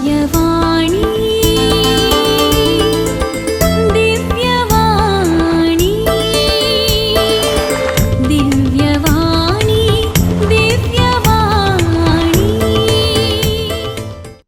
दिव्यवाणी दिव्यवाणी दिव्यवाणी दिव्यवाणी.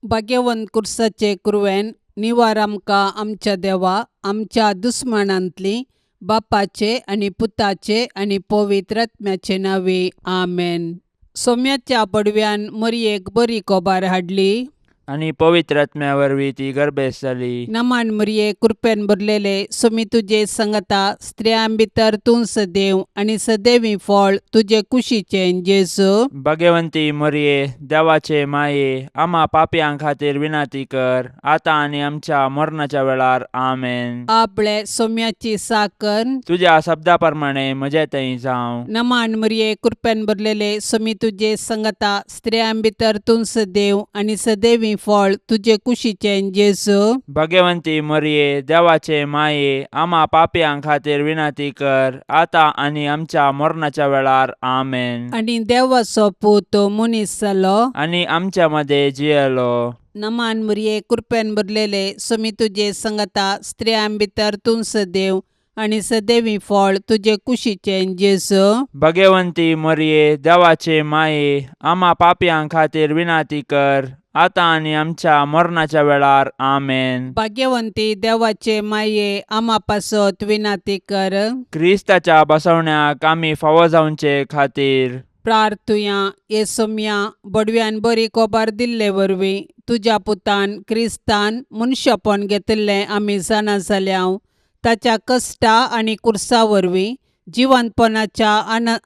भाग्यवंत कुर्साचे कुरवेन निवार आमकां आमच्या देवा आमच्या दुस्मनांतली बापाचे आनी पुताचे आनी पवित्र आत्म्याचे नावे आमेन. सोम्याच्या पडव्यान मरयेक बरी कोबार हाडली आणि पवित्र आत्म्या वरवीं ती गर्भेस जाली. नमान मरये कृपेन भरलेले सोमी तुजे संगता स्त्रियां भितर तूं सदैव आनी सदैवी फळ तुजे कुशीचें जेजू. भाग्यवंती मरिये देवाचे माये आम्हा पापयां खातीर विनाती कर आता आनी आमच्या मरणाच्या वेळार आमेन. आपले सोम्याची साकर तुझ्या शब्दा प्रमाणे म्हजे थंय जावं. नमान मरये कृपेन भरलेले सोमी तुजे संगता स्त्रियां भितर तूं सदैव आनी सदैवी फळ तुजे कुशीचें जेजू. भाग्यवंती मरिये देवाचे माये आम्हा पापयां खातीर विनाती कर आता आनी आमच्या मरणाच्या वेळार आमेन. आनी देवाचो पूत मनीस जालो आनी आमच्या मध्ये जियेलो. नमान मरये कृपेन भरलेले सोमी तुजे संगता स्त्रियां भितर तूं सदैव आनी सदैवी फळ तुजे कुशीचें जेजू. भाग्यवंती मरिये देवाचे माये आम्हा पापयां खातीर विनाती कर आता आनी आमच्या मरणाच्या वेळार आमेन. भाग्यवंती देवाचे माये आम्हा पासत विनाती कर. क्रिस्ताच्या बसवण्याक आमी फावो जावचे खातीर प्रार्थुया ये सोम्या बडव्यान बरी कोबार दिल्ले वरवीं तुज्या पुतान क्रिस्तान मनशापण घेतिल्लें आमी जाणा जाल्याव ताच्या कश्टा आनी कुर्सा वरवीं जिवंतपणाच्या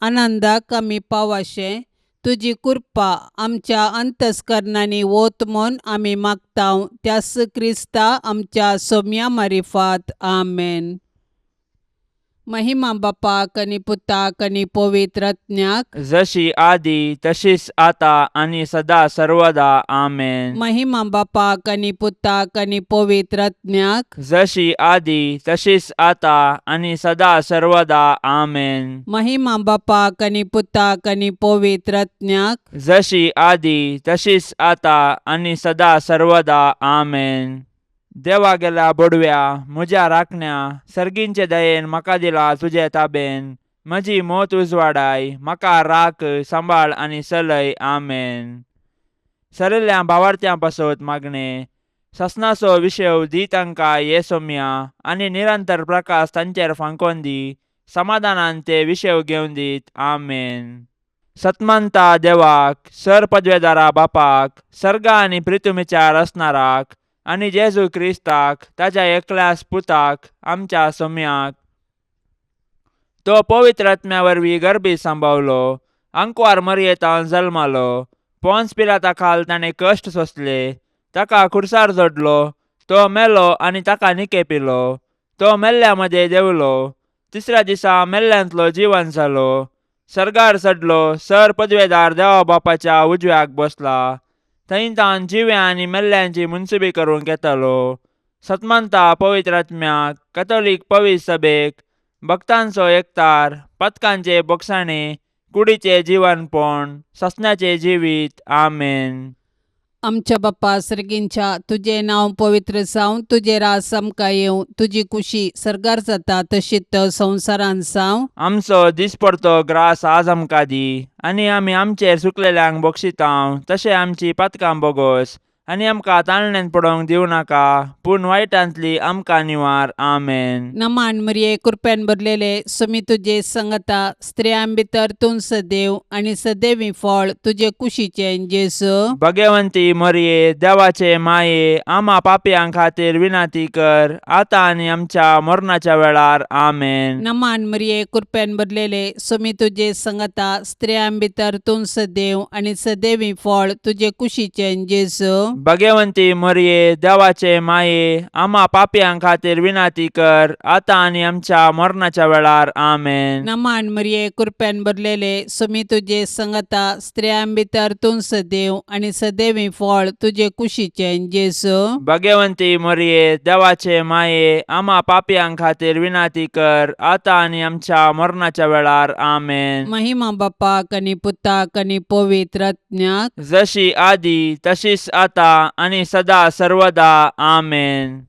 आनंदाक आमी पावाशे तुजी कृपा आमच्या अंतस्करणांनी वोत म्हूण आमी मागताव त्यास क्रिस्ता आमच्या सोम्या मारिफात आमेन. महिमा बापाक आनी पुताक आनी पवित्र आत्म्याक जशी आदी तशीच आता आनी सदा सर्वदा आमेन. महिमा बापाक आनी पुताक आनी पवित्र आत्म्याक जशी आदी तशीच आता आनी सदा सर्वदा आमेन. महिमा बापाक आनी पुताक आनी पवित्र आत्म्याक जशी आदी तशीच आता आनी सदा सर्वदा आमेन. देवा गेल्या बडव्या म्हज्या राखण्या सर्गींचे दयेन म्हाका दिला तुजे ताबेन म्हजी मोत उजवाडाय म्हाका राख सांबाळ आनी चलय आमेन. सरिल्ल्या भावार्थ्यां पासत मागणे ससनाचो विशय दी तांकां ये सोम्या आनी निरंतर प्रकाश तांचेर फांकोन दी समाधानान ते विशय घेवन दीत आमेन. सतमंता देवाक सर पदवेदारा बापाक सर्गा आनी पृथ्वीचार असणाराक आनी जेजू क्रिस्ताक ताच्या एकल्याच पुताक आमच्या सोम्याक तो पवित्र आत्म्या वरवीं गर्भी सांबावलो अंकवार मरयेतावन जल्मालो पोंस पिलाता खाल ताणें कश्ट सोंसले ताका खुर्सार जोडलो तो मेलो आनी ताका निकेपिलो तो मेल्ल्या मदें देंवलो तिसऱ्या दिसा मेल्ल्यांतलो जिवन जालो सर्गार चडलो सर पदवेदार देवा बापाच्या उजव्याक बसला थंयतान जिव्या आनी मेल्ल्यांची मुनसिबी करूंक येतालो. सतमंता पवित्र आत्म्याक कॅथोलीक पवित्र सभेक भक्तांचो एकतार पथकांचे बोगसाणे कुडीचे जिवनपण ससण्याचे जिवीत आमेन. आमच्या बापा सर्गींच्या तुझे नाव पवित्र जावं तुझे रास आमकां येवं तुजी कुशी सर्गार जाता तशीच संवसारान जावं. आमचो दिसपडतो ग्रास आज आमकां दी आनी आमी आमचेर सुकलेल्यांक बक्षितांव तशें आमची पातकां बोगोस आनी आमकां ताळण्यांत पडोवंक दिवं नाका पूण वायटांतली आमकां निवार आमेन. नमान मरये कृपेन भरलेले सोमी तुजे संगता स्त्रियां भितर तूं सदैव आनी सदैवी फळ तुजे कुशीचें जेजू. भाग्यवंती मरिये देवाचे माये आम्हा पापयां खातीर विनाती कर आता आनी आमच्या मरणाच्या वेळार आमेन. नमान मरये कृपेन भरलेले सोमी तुजे संगता स्त्रियां भितर तूं सदैव आनी सदैवी फळ तुजे कुशीचें जेजू. भाग्यवंती मरिये देवाचे माये आम्हा पापयां खातीर विनाती कर आता आनी आमच्या मरणाच्या वेळार आमेन. नमान मरये कृपेन भरलेले सोमी तुजे संगता स्त्रियां भितर तूं सदैव आनी सदैवी फळ तुजे कुशीचें जेजू. भाग्यवंती मरिये देवाचे माये आम्हा पापयां खातीर विनाती कर आता आनी आमच्या मरणाच्या वेळार आमेन. महिमा बापाक आनी पुताक आनी पवित्र आत्म्याक जशी आदी तशीच आता आतां आनी सदां सर्वदा आमेन.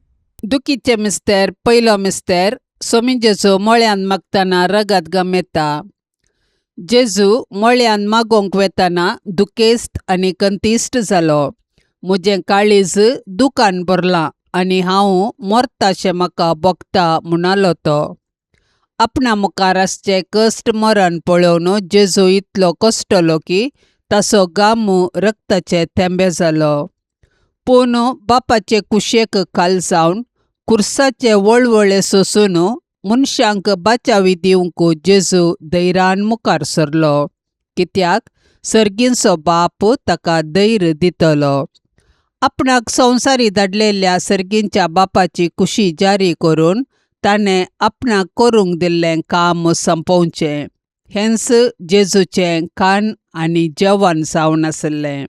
दुखीचे मिस्तेर पयलो मिस्तेर सोमी जेजू मळ्यान मागतना रगत गम येता. जेजू मळ्यान मागोंक वेतना दुखेस्त आनी कंतिश्ट जालो. म्हजें काळीज दुखान भरलां आनी हांव मरताशें म्हाका भोगता म्हणालो तो. आपणा मुखार आसचें कश्ट मरण पळोवन जेजू इतलो कश्टलो की ताचो गाम रक्ताचे थेंबे जालो. पूण बापाचे कुशेक खाल जावन कुर्साचे वळवळे सोसून मनशांक बाचावी दिवंक जेजू धैर्यान मुखार सरलो, कित्याक सर्गींचो बाप ताका धैर्य दितलो. आपणाक संवसारी धाडलेल्या सर्गींच्या बापाची कुशी जारी करून ताणें आपणाक करूंक दिल्लें काम संपोवचें हेंच जेजूचें खाण आनी जेवण जावन आसलें.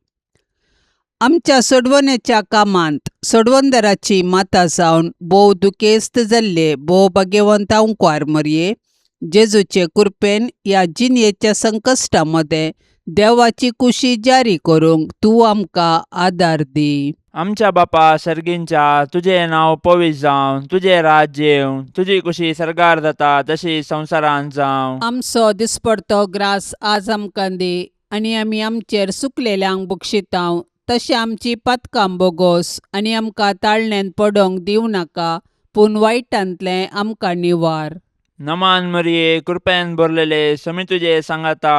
आमच्या सोडवणेच्या कामांत सोडवणदाराची माता जावन भोव दुखेस्त जाल्ले भोव भाग्यवंत ओंकार मरये, जेजूचे कृपेन ह्या जिणयेच्या संकश्टामध्ये देवाची कुशी जारी करूंक तूं आमकां आदार दी. आमच्या बापा सर्गींच्या, तुजें नांव पवित्र जावं, तुजें राज्य येवं, तुजी कुशी सरगार जाता तशी संवसारांत जावं. आमचो दिसपडतो ग्रास आज आमकां दी, आनी आमी आमचेर चुकलेल्यांक बक्षितांव तशें आमची पातकां बोगोस, आनी आमकां ताळणेन पडोंक दिवं नाका, पूण वायटांतलें आमकां निवार. नमान मरिये, कृपेन भरलेले, समी तुजे सांगाता,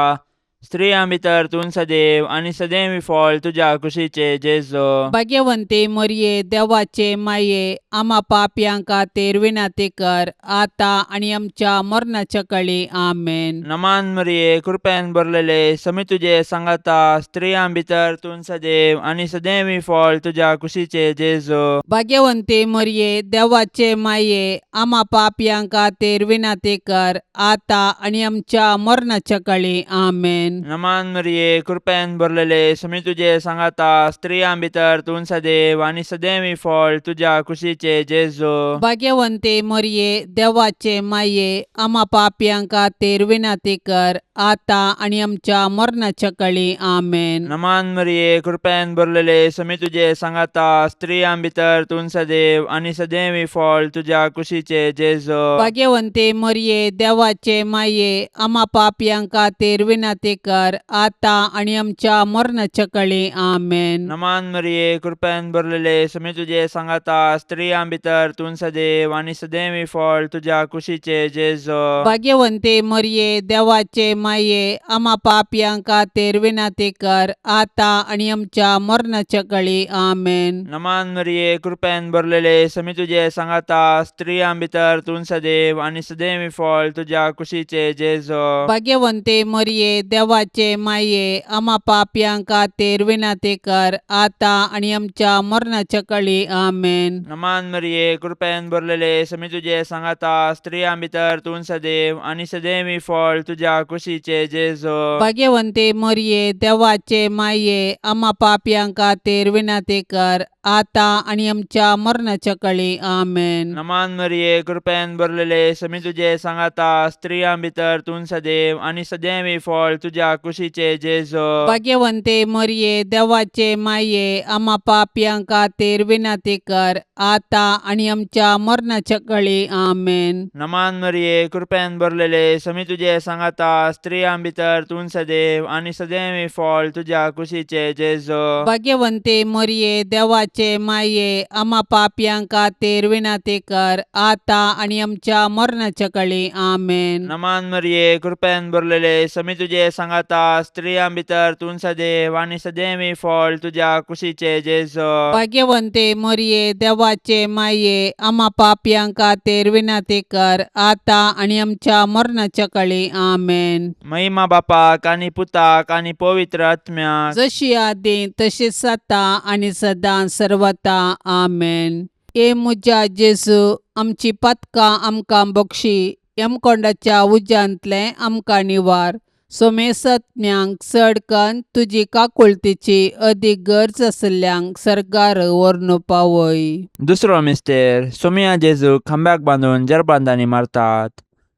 स्त्रियां भितर तूं सदैव आनी सदैवी फळ तुज्या कुशीचे जेजू. भाग्यवंते मरये, देवाचे माये, आमा पापयांक खातीर विनाती कर, आतां आनी आमच्या मरणाच्या काळी आमेन. नमान मरिये, कृपेन भरलेले, समी तुजे सांगाता, स्त्रियां भितर तूं सदैव आनी सदैवी फळ तुज्या कुशीचे जेजू. भाग्यवंते मरये, देवाचे माये, आमा पापयांक खातीर विनाती कर, आतां आनी आमच्या मरणाच्या काळी आमेन. नमान मरिये, कृपेन भरलेले, समी तुजे सांगाता, स्त्रियां भितर तूं सदैव आनी सदैवी फळ तुज्या कुशीचे जेजू. भाग्यवंते मरये, देवाचे माये, आमा पापयांक खातीर विनाती कर, आतां आनी आमच्या मरणाच्या काळी आमेन. नमान मरिये, कृपेन भरलेले, समी तुजे सांगाता, स्त्रियां भितर तूं सदैव आनी सदैवी फळ तुज्या कुशीचे जेजू. भाग्यवंते मरये, देवाचे माये, आमा पापयांक खातीर विनाती कर, आतां आनी आमच्या मरणाच्या काळी आमेन. नमान मरिये, कृपेन भरलेले, समी तुजे सांगाता, स्त्रियां भितर तूं सदैव आनी सदैवी फळ तुज्या कुशीचे जेजू. भाग्यवंते मरये, देवाचे माये, आमा पापयांक खातीर विनाती कर, आतां आनी आमच्या मरणाच्या काळी आमेन. नमान मरिये, कृपेन भरलेले, समी तुजे सांगाता, स्त्रियां भितर तूं सदैव आनी सदैवी फळ तुज्या कुशीचे जेजू. भाग्यवंते मरये, देवाचे माये, आमा पापयांक खातीर विनाती कर, आतां आनी आमच्या मरणाच्या काळी आमेन. नमान मरिये, कृपेन भरलेले, समी तुजे सांगाता, स्त्रियां भितर तूं सदैव आनी सदैवी फळ तुज्या कुशीचे जेजू. भाग्यवंते मरये, देवाचे माये, आमा पापयांक खातीर विनाती कर, आतां आनी आमच्या मरणाच्या काळी आमेन. नमान मरिये, कृपेन भरलेले, समी तुजे सांगाता, स्त्रियां भितर तूं सदैव आनी सदैवी फळ तुज्या कुशीचे जेजू. भाग्यवंते मरये, देवाचे माये, आमा पापयांक खातीर विनाती कर, आतां आनी आमच्या मरणाच्या काळी आमेन. नमान मरिये, कृपेन भरलेले, समी तुजे सांगाता, स्त्रियां भितर तूं सदैव आनी सदैवी फळ तुज्या कुशीचे जेजू. भाग्यवंते मरये, देवाचे माये, आमा पापयांक खातीर विनाती कर, आतां आनी आमच्या मरणाच्या काळी आमेन. नमान मरिये, कृपेन भरलेले, समी तुजे सांगाता, स्त्रियां भितर तूं सदैव आनी सदैवी फळ तुज्या कुशीचे जेजू. भाग्यवंते मरये, देवाचे माये, आमा पापयांक खातीर विनाती कर, आतां आनी आमच्या मरणाच्या काळी आमेन. महिमा बापाक आनी पुताक आनी पवित्र आत्म्याक, जशी आदी तशीच आता आनी सदां सर्वता आमेन. ए म्हज्या जेजू, आमची पातकां आमकां बक्षी, यमकोंडाच्या उज्यांतले आमकां निवार. सोमेसत्म्यांक चडकन तुजी काकुळतीची अदीक गरज आसल्यांक सरकार व्हरून पावय. दुसरो मिस्तेर, सोमिया जेजू खांब्याक बांदून जरबांदांनी मारतात.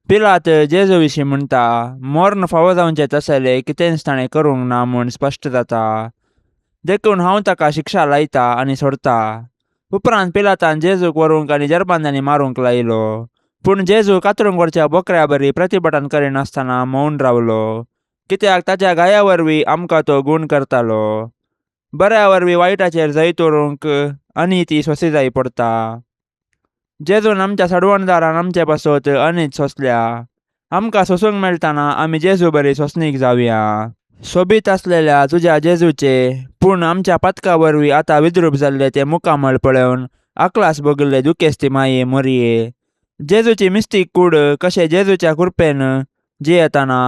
पिलात जेजू विशीं म्हणटा, मरण फावो जावचें तसलें कितेंच ताणें करूंक ना म्हूण स्पश्ट जाता. देखून हांव ताका शिक्षा लायता आनी सोडता. उपरांत पिलातान जेजूक व्हरूंक आनी जरबांद्यांनी मारूंक लायलो. पूण जेजू कातरूंक व्हरच्या बोकड्या बरी प्रतिभटन करिनासतना मौन रावलो, कित्याक ताच्या गाया वरवीं आमकां तो गूण करतालो. बऱ्या वरवीं वायटाचेर जैत व्हरूंक अनिती सोंसी जायी पडटा. जेजून आमच्या सडवणदारान आमचे पासत अनीत सोंसल्या. आमकां सोसूंक मेळटाना आमी जेजू बरी सोंसणीक जावया. सोबीत आसलेल्या तुज्या जेजूचे पूण आमच्या पातका वरवीं आतां विद्रूप जाल्ले ते मुखामळ पळोवन आकलास भोगिल्ले दुखेस्ती माये मोरये. जेजूची मिस्तीक कूड कशें जेजूच्या कृपेन जियेताना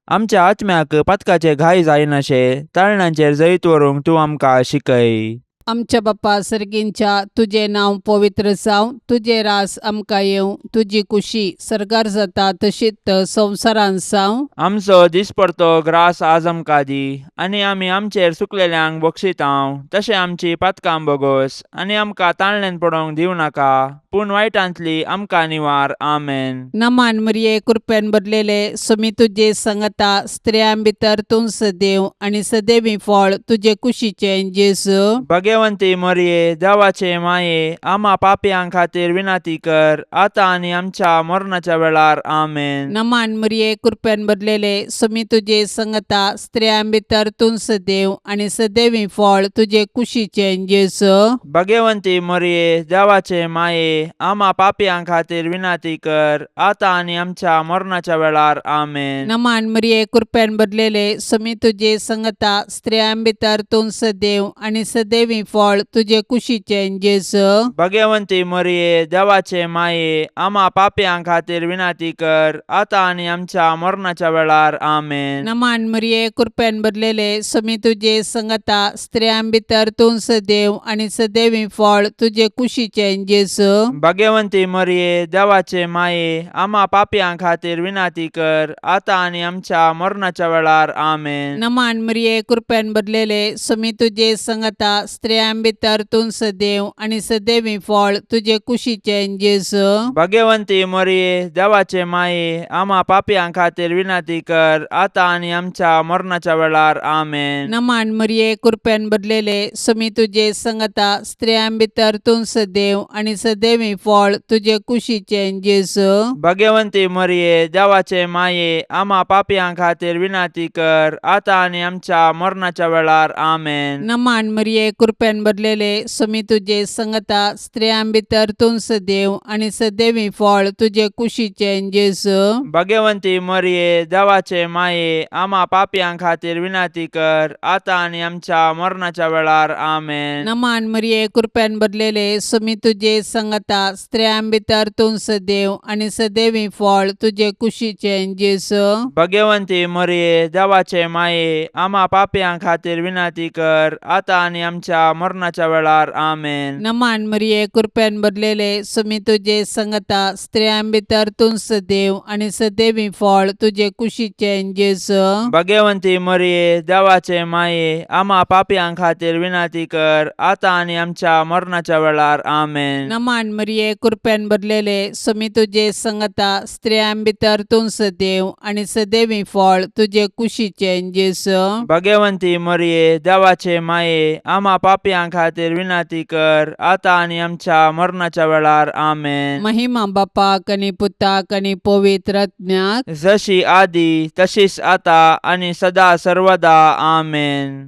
आमच्या आत्म्याक पातकाचे घाय जायनाशे ताळण्यांचेर जैत व्हरूंक तूं आमकां शिकय. आमच्या बाप्पा सर्गींच्या तुझे नांव पवित्र जावं, तुझे रास आमकां येवं, तुजी कुशी सरकार जाता तशीच संवसारांत जावं. आमचो दिसपडतो ग्रास आज आमकां दी, आनी आमी आमचेर चुकलेल्यांक बक्षितांव तशें आमची पातकां बोगोस, आनी आमकां ताळणेन पडोवंक दिवं नाका, पूण वायटांतली आमकां निवार. आमेन. नमान मरिये कृपेन भरलेले सुमी तुजे सांगता स्त्रियां भितर तूं सदैव आनी सदैवी फळ तुजे कुशीचें जेजू. भाग्यवंती मरिये देवाचे माये, आम्हा पापयां खातीर विनाती कर, आतां आनी आमच्या मरणाच्या वेळार. आमेन. नमान मरिये कृपेन भरलेले सुमी तुजे सांगता स्त्रियां भितर तूं सदैव आनी सदैवी फळ तुजे कुशीचें जेजू. भाग्यवंती मरिये देवाचे माये, आम्हा पापयां खातीर विनाती कर, आतां आनी आमच्या मरणाच्या वेळार. आमेन. नमान मरिये कृपेन भरलेले सुमी तुजे सांगता स्त्रियां भितर तूं सदैव आनी सदैवी फळ तुजे कुशीचें जेजू. भाग्यवंती मरिये देवाचे माये, आम्हा पापयां खातीर विनाती कर, आतां आनी आमच्या मरणाच्या वेळार. आमेन. नमान मरिये कृपेन भरलेले सुमी तुजे सांगता स्त्रियां भितर तूं सदैव आनी सदैवी फळ तुजे कुशीचें जेजू. भाग्यवंती मरिये देवाचे माये, आम्हा पापयां खातीर विनाती कर, आतां आनी आमच्या मरणाच्या वेळार. आमेन. नमान मरिये कृपेन भरलेले सुमी तुजे सांगता स्त्रियां भितर तूं सदैव आनी सदैवी फळ तुजे कुशीचें जेजू. भाग्यवंती मरिये देवाचे माये, आम्हा पापयां खातीर विनाती कर, आतां आनी आमच्या मरणाच्या वेळार. आमेन. नमान मरिये कृपेन भरलेले सुमी तुजे सांगता स्त्रियां भितर तूं सदैव आनी सदैवी फळ तुजे कुशीचें जेजू. भाग्यवंती मरिये देवाचे माये, आम्हा पापयां खातीर विनाती कर, आतां आनी आमच्या मरणाच्या वेळार. आमेन. नमान मरिये कृपेन भरलेले सुमी तुजे सांगता स्त्रियां भितर तूं सदैव आनी सदैवी फळ तुजे कुशीचें जेजू. भाग्यवंती मरिये देवाचे माये, आम्हा पापयां खातीर विनाती कर, आतां आनी आमच्या मरणाच्या वेळार. आमेन. नमान मरिये कृपेन भरलेले सुमी तुजे सांगता स्त्रियां भितर तूं सदैव आनी सदैवी फळ तुजे कुशीचें जेजू. भाग्यवंती मरिये देवाचे माये, आम्हा पापयां खातीर विनाती कर, आतां आनी आमच्या मरणाच्या वेळार. आमेन. नमान मरिये कृपेन भरलेले सुमी तुजे सांगता स्त्रियां भितर तूं सदैव आनी सदैवी फळ तुजे कुशीचें जेजू. भाग्यवंती मरिये देवाचे माये, आम्हा पापयां खातीर विनाती कर, आतां आनी आमच्या मरणाच्या वेळार. आमेन. नमान मरिये कृपेन भरलेले सुमी तुजे सांगता स्त्रियां भितर तूं सदैव आनी सदैवी फळ तुजे कुशीचें जेजू. भाग्यवंती मरिये देवाचे माये, आम्हा पापयां खातीर विनाती कर, आतां आनी आमच्या मरणाच्या वेळार. आमेन. महिमा बापाक आनी पुताक आनी पवित्र आत्म्याक, जशी आदी तशीच आतां आनी सदा सर्वदा. आमेन.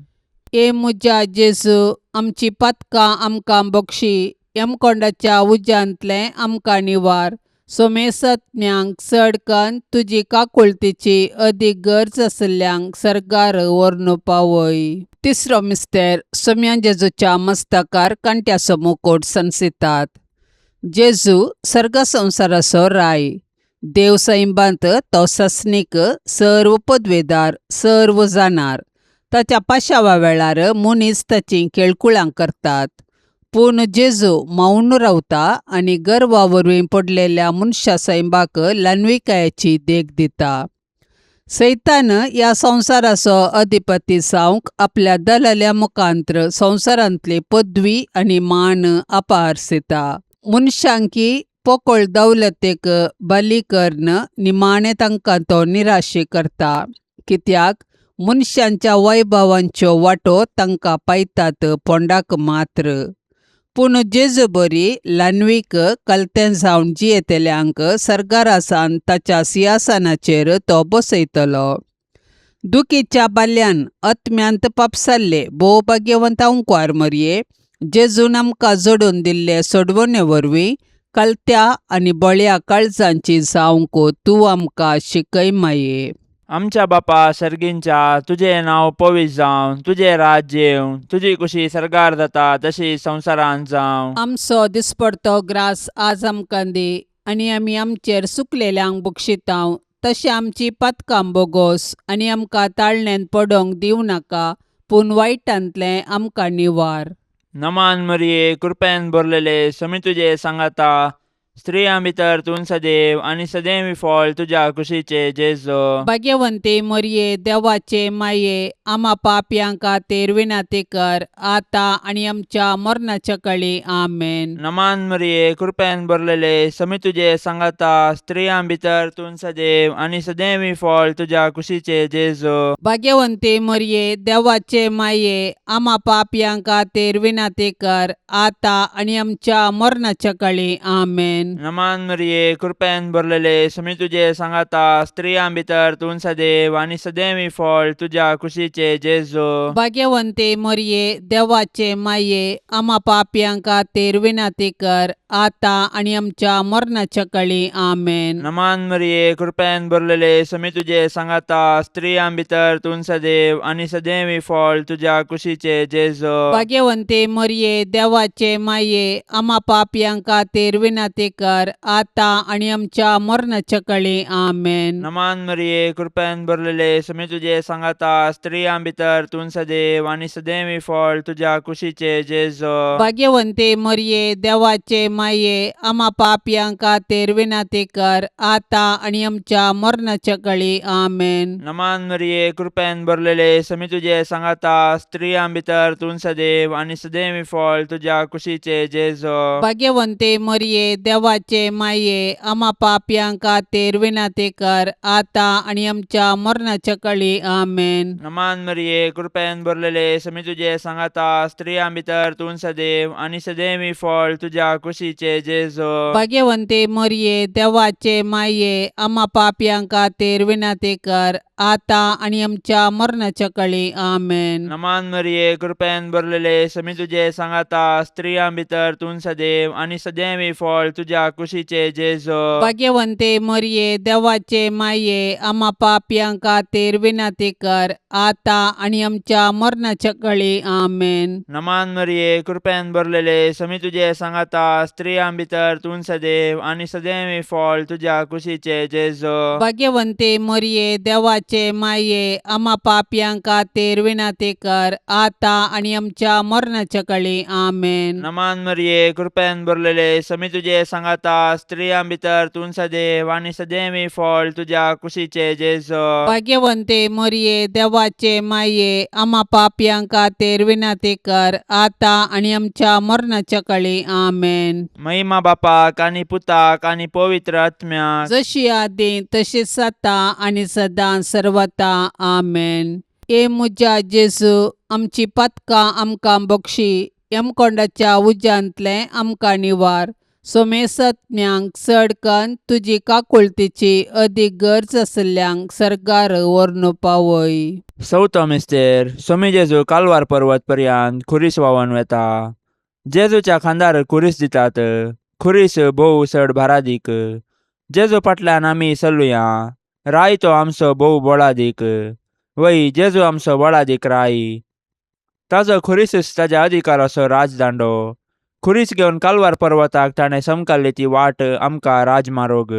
ए मुजा जेजू, आमची पातकां आमकां बक्षी, यमकोंडाच्या उज्यांतले आमकां निवार. सोमेसत्म्यांक चडकन तुजी काकुळतीची अदीक गरज आसल्यांक सरकार व्हरून पावय. तिसरो मिस्तेर सोम्या जेजूच्या मस्तकार कांट्याचो मुकुट संसितात. जेजू सर्ग संवसाराचो राय, देव सैबांत तो सस्नीक, सर्व पदवेदार, सर्व जाणार. ताच्या पाशावा वेळार मनीस ताची केळकुळां करतात. पूण जेजू मौन रावता आनी गर्वा वरवीं पडलेल्या मनशा सैबाक ल्हानविकायेची देख दिता. सैतान ह्या संवसाराचो अधिपती जावंक आपल्या दलाल्या मुखांत्र संवसारांतली पदवी आनी मान आपारसिता. मनशांकी पोकळ दौलतेक बली कर्ण निमाणें तांकां तो निराशे करता, कित्याक मनशांच्या वैभवांच्यो वाटो तांकां पायतात पोंडाक मात्र. पूण जेजू बरी ल्हानवीक कलतें जावन जियेतल्यांक सरकारा सावन ताच्या सिंहासनाचेर तो बसयतलो. दुखीच्या बाल्यान आत्म्यांत पापसाल्ले भोव भाग्यवंत अंकुआर मरये, जेजून आमकां जोडून दिल्ले सोडवणे वरवीं कलत्या आनी बळ्या काळजांची जावंक तूं आमकां शिकय माये. आमच्या बापा सर्गींच्या, तुझे नाव पवित्र जावं, तुझे राज्य येवं, तुझी कुशी सरकार जाता तशी संवसारांत जावं. आमचो दिसपडतो ग्रास आज आमकां दी, आनी आमी आमचेर चुकलेल्यांक बक्षितांव, तशें आमची पातकां बोगोस आनी आमकां ताळणेंत पडोवंक दिवं नाका, पूण वायटांतलें आमकां निवार. नमान मरिये, कृपेन भरलेले, समी तुजे सांगाता, स्त्रियां भितर तूं सदैव आनी सदैवी फळ तुज्या कुशीचे जेजो. भाग्यवंते मरये, देवाचे माये, आमा पापयांक खातीर विनाती कर, आतां आनी आमच्या मरणाच्या काळी आमेन. नमान मरिये, कृपेन भरलेले, समी तुजे सांगाता, स्त्रियां भितर तूं सदैव आनी सदैवी फळ तुज्या कुशीचे जेजो. भाग्यवंते मरये, देवाचे माये, आमा पापयांक खातीर विनाती कर, आतां आनी आमच्या मरणाच्या काळी आमेन. नमान मरिये, कृपेन भरलेले, समी तुजे सांगाता, स्त्रियां भितर तूं सदैव आनी सदैवी फळ तुज्या कुशीचे जेजो. भाग्यवंते मरये, देवाचे माये, आमा पापयांक खातीर विनाती कर, आतां आनी आमच्या मरणाच्या काळी आमेन. नमान मरिये, कृपेन भरलेले, समी तुजे सांगाता, स्त्रियां भितर तूं सदैव आनी सदैवी फळ तुज्या कुशीचे जेजो. भाग्यवंते मरये, देवाचे माये, आमा पापयांक खातीर विनाती कर, आतां आनी आमच्या मरणाच्या काळी आमेन. नमान मरिये, कृपेन भरलेले, समी तुजे सांगाता, स्त्रियां भितर तूं सदैव आनी सदैवी फळ तुज्या कुशीचे जेजो. भाग्यवंते मरये, देवाचे माये, आमा पापयांक खातीर विनाती कर, आतां आनी आमच्या मरणाच्या काळी आमेन. नमान मरिये, कृपेन भरलेले, समी तुजे सांगाता, स्त्रियां भितर तूं सदैव आनी सदैवी फळ तुज्या कुशीचे जेजो. भाग्यवंते मरये, देवाचे माये, आमा पापयांक खातीर विनाती कर, आतां आनी आमच्या मरणाच्या काळी आमेन. नमान मरिये, कृपेन भरलेले, समी तुजे सांगाता, स्त्रियां भितर तूं सदैव आनी सदैवी फळ तुज्या कुशीचे जेजो. भाग्यवंते मरये, देवाचे माये, आमा पापयांक खातीर विनाती कर, आतां आनी आमच्या मरणाच्या काळी आमेन. नमान मरिये, कृपेन भरलेले, समी तुजे सांगाता, स्त्रियां भितर तूं सदैव आनी सदैवी फळ तुज्या कुशीचे जेजो. भाग्यवंते मरये, देवाचे माये, आमा पापयांक खातीर विनाती कर, आतां आनी आमच्या मरणाच्या काळी आमेन. नमान मरिये, कृपेन भरलेले, समी तुजे सांगाता, स्त्रियां भितर तूं सदैव आनी सदैवी फळ तुज्या कुशीचे जेजो. भाग्यवंते मरये, देवाचे माये, आमा पापयांक खातीर विनाती कर, आतां आनी आमच्या मरणाच्या काळी आमेन. नमान मरिये, कृपेन भरलेले, समी तुजे सांगाता, स्त्रियां भितर तूं सदैव आनी सदैवी फळ तुज्या कुशीचे जेजो. भाग्यवंते मरये, देवाचे माये, आमा पापयांक खातीर विनाती कर, आतां आनी आमच्या मरणाच्या काळी आमेन. महिमा बापाक आनी पुताक आनी पवित्र आत्म्याक, जशी आदी तशीच आता आनी सदां सर्वता आमेन. ए मुजा जेजू, आमची पातकां आमकां बक्षी, यमकोंडाच्या उज्यांतलें आमकां निवार. सोमेसत्म्यांक चड कन्न तुजी काकुळतीची अदीक गरज आसल्यांक सरकार व्हरून पावय. चवथो मिस्तेर, सोमी जेजू कालवार पर्वत पर्यंत खुरीस व्हांवून वेता. जेजूच्या खांदार खुरीस दितात, खुरीस भोव चड भारादीक. जेजू फाटल्यान आमी चलुया, राय तो आमचो भोव बळादीक. वय जेजू आमचो बळादीक राय, ताजो खुरीसच ताज्या अधिकाराचो राजदांडो. खुरीस घेवन कालवार पर्वताक ताणें समकाल्ली ती वाट आमकां राजमार्ग.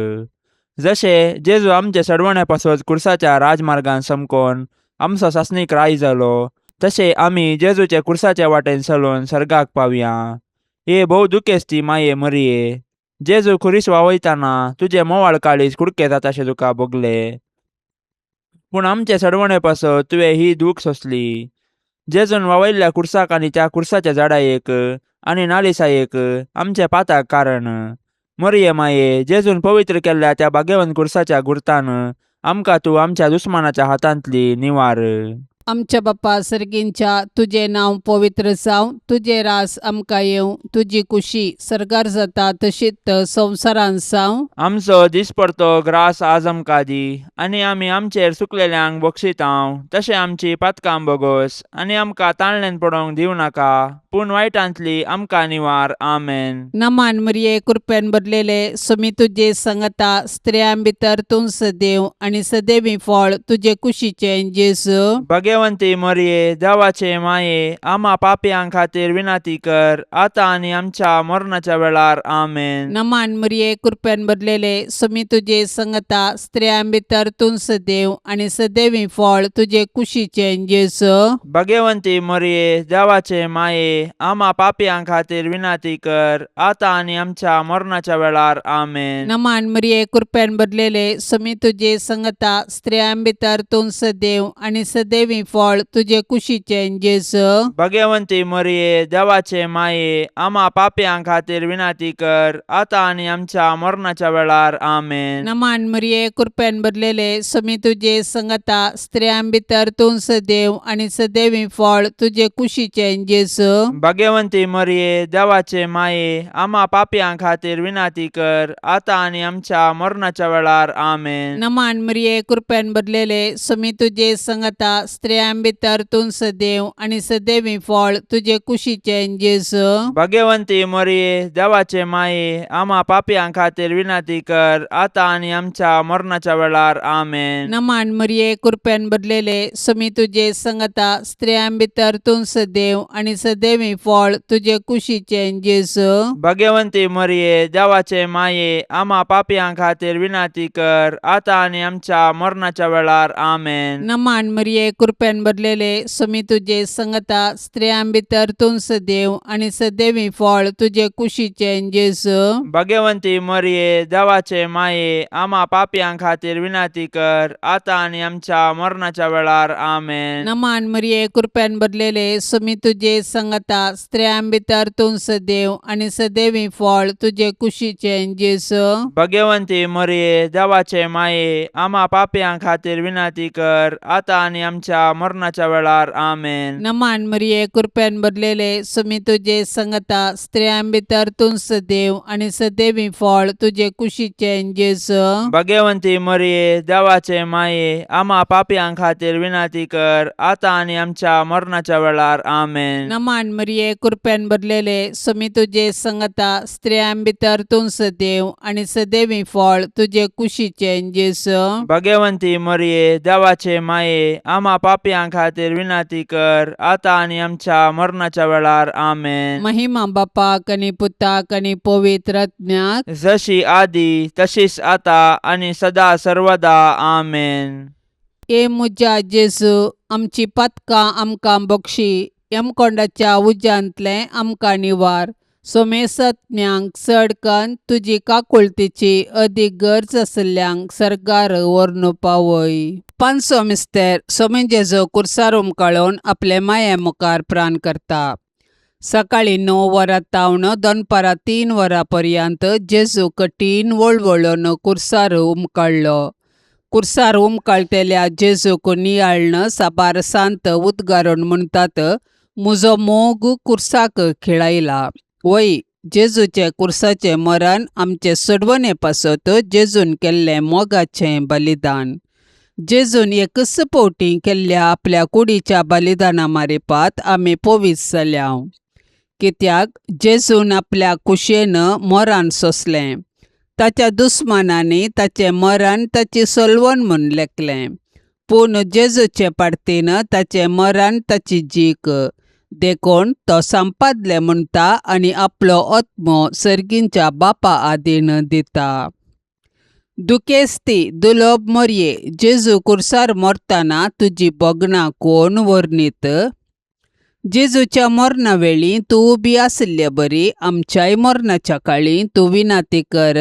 जशें जेजू आमचे सडवणे पासत कुर्साच्या राजमार्गान समकोन आमचो सासणीक राय जालो, तशें आमी जेजूचे कुर्साच्या वाटेन चलून सर्गाक पावया. हे भोव दुखेस्ती माये मरिये, जेजू खुरीस वावयताना तुजे मोवाळ काळीज कुडके जाताशें तुका भोगले. पूण आमचे सडवणे पासत तुवें ही दूख सोंसली. जेजून वावयल्ल्या कुर्साक आनी त्या कुर्साच्या झाडायेक आनी नालिसायेक आमच्या पाताक कारण. मरिये माये, जेजून पवित्र केल्ल्या त्या भाग्यवंत कुर्साच्या गुर्तान आमकां तूं आमच्या दुस्मानाच्या हातांतली निवार. आमच्या बाप्पा सर्गींच्या तुझे नांव पवित्र जावं, तुझे रास आमकां येवं, तुजी कुशी सरकार जाता तशीच संवसारांत जावं. आमचो दिसपडतो ग्रास आज आमकां दी, आनी आमी आमचेर सुकलेल्यांक बक्षितांव. तशें आमची पातकां बोगोस, आनी आमकां ताळणेन पडोवंक दिवं नाका, पूण वायटांतली आमकां निवार. आमेन. नमान मरिये कृपेन भरलेले समी तुजे संगता स्त्रियां भितर तूं सदैव आनी सदैवी फळ तुजे कुशीचें जेजू. भगवंती मरिये देवाचे माये, आम्हा पापयां खातीर विनाती कर, आतां आनी आमच्या मरणाच्या वेळार. आमेन. नमान मरिये कृपेन भरलेले समी तुजे संगता स्त्रियां भितर तूं सदैव आनी सदैवी फळ तुजे कुशीचें जेजू. भगवंती मरिये देवाचे माये, आम्हा पापयां खातीर विनाती कर, आतां आनी आमच्या मरणाच्या वेळार. आमेन. नमान मरिये कृपेन भरलेले समी तुजे संगता स्त्रियां भितर तूं सदैव आनी सदैवी फळ तुजे कुशीचें जेजू. भगवंती मरिये देवाचे माये, आम्हा पापयां खातीर विनाती कर, आतां आनी आमच्या मरणाच्या वेळार. आमेन. नमान मरिये कृपेन भरलेले समी तुजे संगता स्त्रियां भितर तूं सदैव आनी सदैवी फळ तुजे कुशीचें जेजू. भगवंती मरिये देवाचे माये, आम्हा पापयां खातीर विनाती कर, आतां आनी आमच्या मरणाच्या वेळार. आमेन. नमान मरिये कृपेन भरलेले समी तुजे संगता स्त्रियां भितर तूं सदैव आनी सदैवी फळ तुजे कुशीचें जेजू. भगवंती मरिये देवाचे माये, आम्हा पापयां खातीर विनाती कर, आतां आनी आमच्या मरणाच्या वेळार. आमेन. नमान मरिये कृपेन भरलेले समी तुजे संगता स्त्रियां भितर तूं सदैव आनी सदैवी फळ तुजे कुशीचें जेजू. भगवंती मरिये देवाचे माये, आम्हा पापयां खातीर विनाती कर, आतां आनी आमच्या मरणाच्या वेळार. आमेन. नमान मरिये कृपेन भरलेले समी तुजे संगता स्त्रियां भितर तूं सदैव आनी सदैवी फळ तुजे कुशीचें जेजू. भगवंती मरिये देवाचे माये, आम्हा पापयां खातीर विनाती कर, आतां आनी आमच्या मरणाच्या वेळार. आमेन. नमान मरिये कृपेन भरलेले समी तुजे संगता स्त्रियां भितर तूं सदैव आनी सदैवी फळ तुजे कुशीचें जेजू. भगवंती मरिये देवाचे माये, आम्हा पापयां खातीर विनाती कर, आतां आनी आमच्या मरणाच्या वेळार. आमेन. नमान मरिये कृपेन भरलेले समी तुजे संगता स्त्रियां भितर तूं सदैव आनी सदैवी फळ तुजे कुशीचें जेजू. भगवंती मरिये देवाचे माये, आम्हा पापयां खातीर विनाती कर, आतां आनी आमच्या मरणाच्या वेळार. आमेन. नमान मरिये कृपेन भरलेले समी तुजे संगता स्त्रियां भितर तूं सदैव आनी सदैवी फळ तुजे कुशीचें जेजू. भगवंती मरिये देवाचे माये, आम्हा पापयां खातीर विनाती कर, आतां आनी आमच्या मरणाच्या वेळार. आमेन. महिमा बापाक आनी पुताक आनी पवित्र आत्म्याक, जशी आदी तशीच आता आनी सदा सर्वदा. आमेन. ए मुजा जेजू, आमची पातकां आमकां बक्षी, यमकोंडाच्या उज्यांतले आमकां निवार. सोमेसत्म्यांक चडकन तुजी काकुळतीची अदीक गरज आसल्यांक सरकार व्हरून पावय. पांचसो मिस्तेर सोमे जेजू कुर्सार उमकळून आपले माये मुखार प्राण करता. सकाळी 9 वरां तावन दनपारां 3 वरां पर्यंत जेजू कठीण वळवळून कुर्सार उमकळ्ळो. कुर्सार उमकळटेल्या जेजूक नियाळन साबार सांत उद्गारून म्हणटात, म्हजो मोग कुर्साक खिळायला. वय, जेजूचे कुर्साचें मरण आमचे सोडवणे पासत जेजून केल्लें मोगाचें बलिदान. जेजून एकच फावटी केल्ल्या आपल्या कुडीच्या बलिदाना मारिपात आमी पवित्र जाल्या. कित्याक जेजून आपल्या कुशेन मरण सोंसलें. ताच्या दुस्मानांनी ताचें मरण ताची सोलवण म्हूण लेखलें. पूण जेजूचे पाडतीन ताचें मरण ताची जीक. देखून तो संपादलें म्हणटा आनी आपलो आत्मो सर्गींच्या बापा आदीन दिता. दुखेस्ती दुलोब मरये, जेजू कुर्सार मरतना तुजी बोगणां कोण वर्णीत. जेजूच्या मरणा वेळी तूं उबी आसल्या बरी, आमच्याय मरणाच्या काळी तूं विनाती कर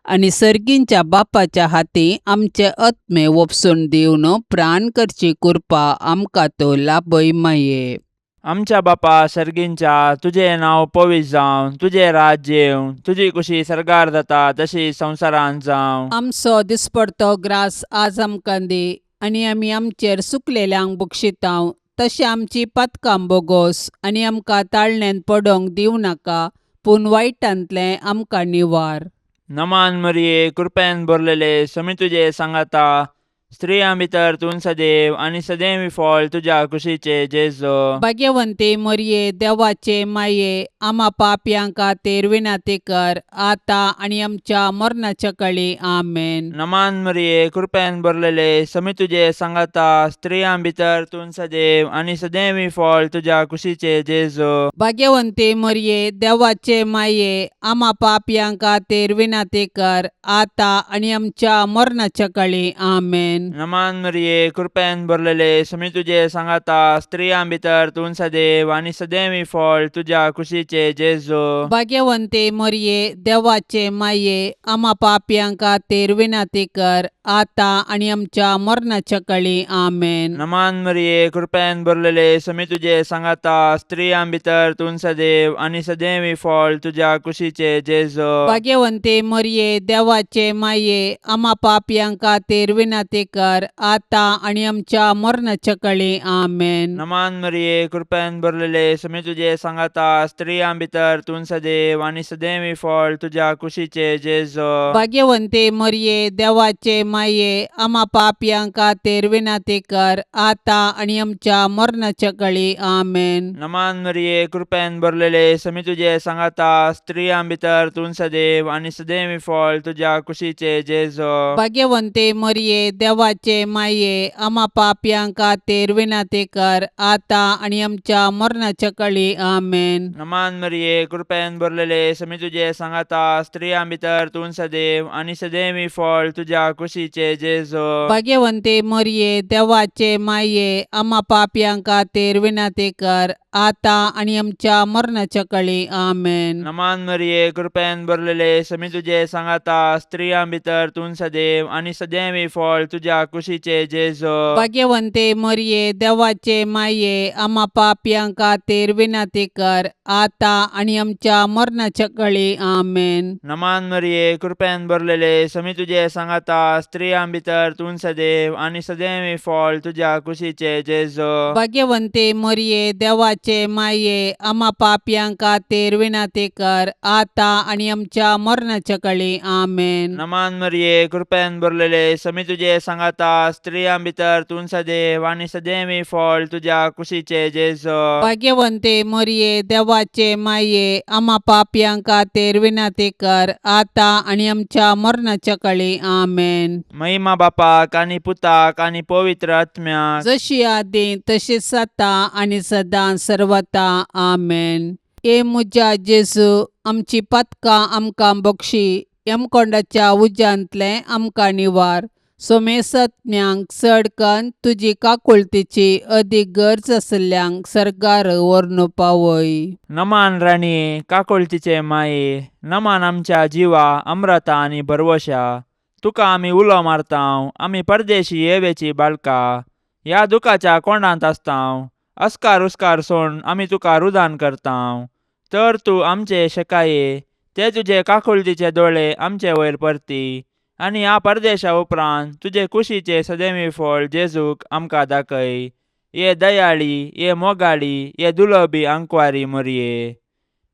आनी सर्गींच्या बापाच्या हाती आमचे आत्मे वपसून दिवन प्राण करची कृपा आमकां तो लाभय माये. आमच्या बापा सर्गींच्या तुझे नाव पवित्र जावं, तुझे राज्य येवं, तुझी कुशी सरकार जाता तशी संवसारांत जावं. आमचो दिसपडतो ग्रास आज आमकां दी, आनी आमी आमचेर सुकलेल्यांक बक्षितांव. तशें आमची पातकां बोगोस, आनी आमकां ताळण्यांत पडोंक दिवं नाका, पूण वायटांतलें आमकां निवार. नमान मरिये, कृपेन भरलेले, समी तुझे सांगाता, स्त्रियां भितर तूं सदैव आनी सदैवी फळ तुझ्या कुशीचे जेजो. भाग्यवंते मरिये, देवाचे माये, आम्हा पापयांक खातीर विनाती कर, आता आनी आमच्या मरणाच्या काळी. आमेन. नमान मरिये, कृपेन भरलेले, समी तुझे सांगाता, स्त्रियां भितर तूं सदैव आनी सदैवी फळ तुझ्या कुशीचे जेजो. भाग्यवंते मरिये, देवाचे माये, आम्हा पापयांक खातीर विनाती कर, आता आनी आमच्या मरणाच्या काळी. आमेन. नमान मरिये, कृपेन भरलेले, समी तुझे सांगाता, स्त्रियां भितर तूं सदैव आनी सदैवी फळ तुझ्या कुशीचे जेजो. भाग्यवंते मरिये, देवाचे माये, आम्हा पापयांक खातीर विनाती कर, आता आनी आमच्या मरणाच्या काळी. आमेन. नमान मरिये, कृपेन भरलेले, समी तुझे सांगाता, स्त्रियां भितर तूं सदैव आनी सदैवी फळ तुझ्या कुशीचे जेजो. भाग्यवंते मरिये, देवाचे माये, आम्हा पापयांक खातीर विनाती कर, आता आनी आमच्या मरणाच्या काळी. आमेन. नमान मरिये, कृपेन भरलेले, समी तुझे सांगाता, स्त्रियां भितर तूं सदैव आनी सदैवी फळ तुझ्या कुशीचे जेजो. भाग्यवंते मरिये, देवाचे माये, आम्हा पापयांक खातीर विनाती कर, आता आनी आमच्या मरणाच्या काळी. आमेन. नमान मरिये, कृपेन भरलेले, समी तुझे सांगाता, स्त्रियां भितर तूं सदैव आनी सदैवी फळ तुझ्या कुशीचे जेजो. भाग्यवंते मरिये, देवाचे माये, आम्हा पापयांक खातीर विनाती कर, आता आनी आमच्या मरणाच्या काळी. आमेन. नमान मरिये, कृपेन भरलेले, समी तुझे सांगाता, स्त्रियां भितर तूं सदैव आनी सदैवी फळ तुझ्या कुशीचे जेजो. भाग्यवंते मरिये, देवाचे माये, आम्हा पापयांक खातीर विनाती कर, आता आनी आमच्या मरणाच्या काळी. आमेन. नमान मरिये, कृपेन भरलेले, समी तुझे सांगाता, स्त्रियां भितर तूं सदैव आनी सदैवी फळ तुझ्या कुशीचे जेजो. भाग्यवंते मरिये, देवाचे माये, आम्हा पापयांक खातीर विनाती कर, आता आनी आमच्या मरणाच्या काळी. आमेन. नमान मरिये, कृपेन भरलेले, समी तुझे सांगाता, स्त्रियां भितर तूं सदैव आनी सदैवी फळ तुझ्या कुशीचे जेजो. भाग्यवंते मरिये, देवाचे माये, आम्हा पापयांक खातीर विनाती कर, आता आनी आमच्या मरणाच्या काळी. आमेन. नमान मरिये, कृपेन भरलेले, समी तुझे सांगाता, स्त्रियां भितर तूं सदैव आनी सदैवी फळ तुझ्या कुशीचे जेजो. भाग्यवंते मरिये, देवाचे माये, आम्हा पापयांक खातीर विनाती कर, आता आनी आमच्या मरणाच्या काळी. आमेन. महिमा बापाक आनी पुताक आनी पवित्र आत्म्याक, जशी आदी तशीच आता आनी सदां सर्वता. आमेन. ए मुजा जेजू, आमची पातकां आमकां बक्षी, यमकोंडाच्या उज्यांतले आमकां निवार. सोमेसत्म्यांक चड कन्न तुजी काकुळतीची अदीक गरज आसल्यांक सरकार व्हरून पावय. नमान राणीये, काकुळतीचे माये, नमान आमच्या जिवा, अमृता आनी भरवशा. तुका आमी उलो मारतांव, आमी परदेशी येवेची बाळकां, ह्या दुखाच्या कोंडांत आसतांव. अस्कार उस्कार सोडून आमी तुका रुदान करतांव. तर तूं आमचे शेकाये, ते तुजे काकुळतीचे दोळे आमचे वयर परती, आनी ह्या परदेशा उपरांत तुजे कुशीचे सदैवी फळ जेजूक आमकां दाखय. ये दयाळी, ये मोगाळी, ये दुलोबी आंकवारी मरिये.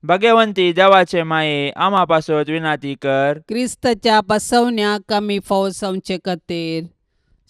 भाग्यवंती देवाचे माये, आम्हा पासत विनाती कर. क्रिस्ताच्या बसवण्याक आमी फावो जावचे खातीर.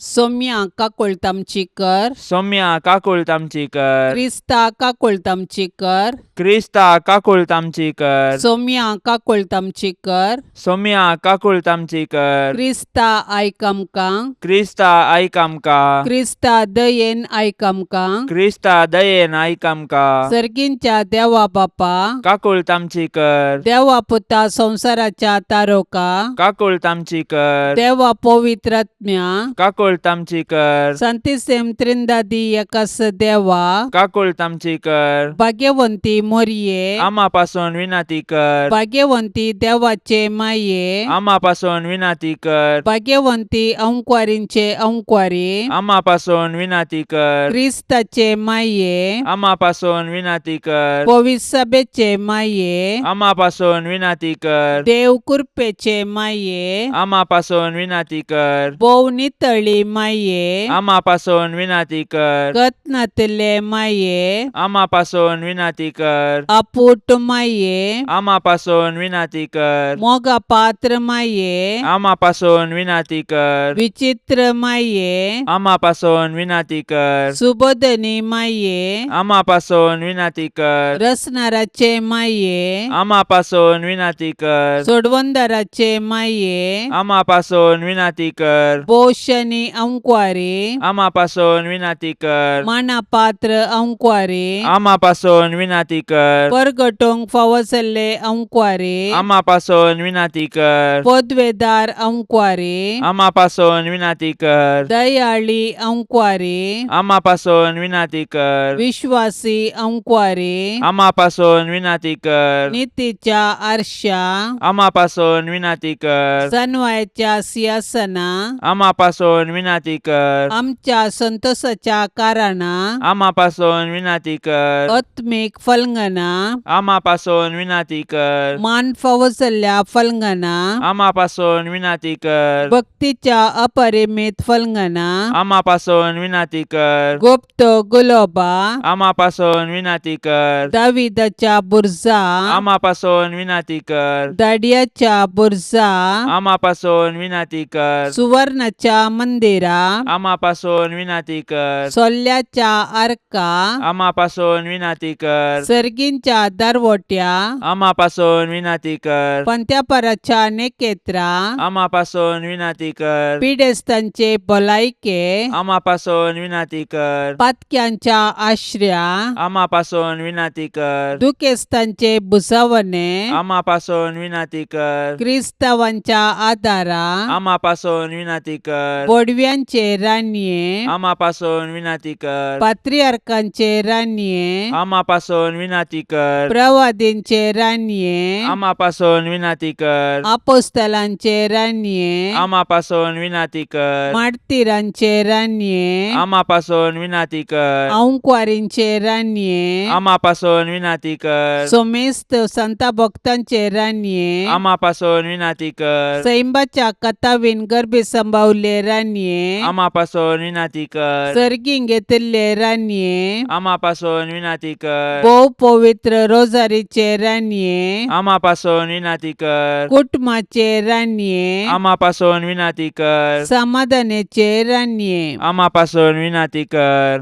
सौम्या काकुळतामची कर. सौम्या काकुळतामची कर. क्रिस्ता काकुळतामची कर. क्रिस्ता काकुळतामची कर. सौम्या काकुळतामची कर. सौम्या काकुळतामची कर. क्रिस्ता आयक आमकां. क्रिस्ता आयक आमकां. क्रिस्ता दयेन आयक आमकां. क्रिस्ता दयेन आयक आमकां. सर्गींच्या देवा बापा, काकुळतामची कर. देवा पुता संसाराच्या तारोका, काकुळतामची कर. देवा पवित्र आत्म्या, काकुळ काकूळ तामची कर Santíssim Trindade एकास देवा काकूळ तामची कर भाग्यवंती मोरये आम्हापासून विनंती कर भाग्यवंती देवाचे माये आम्हापासून विनंती कर भाग्यवंती अंकुवारींचे अंकुवारी आम्हापासून विनंती कर ख्रिस्ताचे माये आम्हापासून विनंती कर पवित्र सभेचे माये आम्हापासून विनंती कर देव कृपेचे माये आम्हापासून विनंती कर बोव नितळी माये आम्हापासून विनंती कर कत्नातले माये आम्हापासून विनंती कर अपूट माये आम्हापासून विनंती कर मोगा पात्र माये आम्हापासून विनंती कर विचित्र माये आम्हापासून विनंती कर सुबोधनी माये आम्हापासून विनंती कर रसनाराचे माये आम्हापासून विनंती कर सोडवंदाराचे माये आम्हापासून विनंती कर बोशनी अंकुवारी आम्हापासून विनंती कर मानापात्र अंकुवारी आम्हापासून विनंती कर परगटोंग फावसले अंकुवारी आम्हापासून विनंती कर पदवेदार अंकुवारी आम्हापासून विनंती कर दयाळी अंकुवारी आम्हापासून विनंती कर विश्वासी अंकुवारी आम्हापासून विनंती कर नीतीच्या आरशा आम्हापासून विनंती कर सनवायच्या सिंहासना आम्हापासून विनंती कर आमच्या संतोषाच्या कारणा आम्हापासून विनंती कर आत्मिक फलंगना आम्हापासून विनंती कर मान फावसल्या फलंगना आम्हापासून विनंती कर भक्तीच्या अपरिमित फलंगना आम्हापासून विनंती कर गुप्त गुलोबा आम्हापासून विनंती कर दाविदाच्या बुर्जा आम्हापासून विनंती कर दाडियाच्या बुर्जा आम्हापासून विनंती कर सुवर्णाच्या मंदिरा आम्हापासून विनंती कर सोल्ल्याच्या आरका आम्हापासून विनंती कर सर्गींच्या दरवट्या आम्हापासून विनंती कर पंत्यापराच्या नेकेत्रा आम्हापासून विनंती कर पिडेस्तांचे भलायके आम्हापासून विनंती कर पातक्यांच्या आश्रया आम्हापासून विनंती कर दुखेस्तांचे बुसावणे आम्हापासून विनंती कर क्रिस्तावांच्या आदारा आम्हापासून विनंती कर बोडव्यांचे रान्ये आम्हापासून विनंती कर पात्रियार्कांचे रान्ये आम्हापासून विनंती कर प्रवादींचे रान्ये आम्हापासून विनंती कर आपोस्तलांचे रान्ये आम्हापासून विनंती कर मार्तिरांचे रान्ये आम्हापासून विनंती कर अंकुवारींचे रान्ये आम्हापासून विनंती कर सोमेस्त संता भक्तांचे रान्ये आम्हापासून विनंती कर सैंबाच्या कथावीन गर्भे संभावले रान्ये आम्हापासून विनंती कर सर्गीं घेतिल्ले रान्ये आम्हापासून विनंती कर भोव पवित्र रोजारीचे रान्ये आम्हापासून विनंती कर कुटुंबाचे रान्ये आम्हापासून विनंती कर समाधानाचे रान्ये आम्हापासून विनंती कर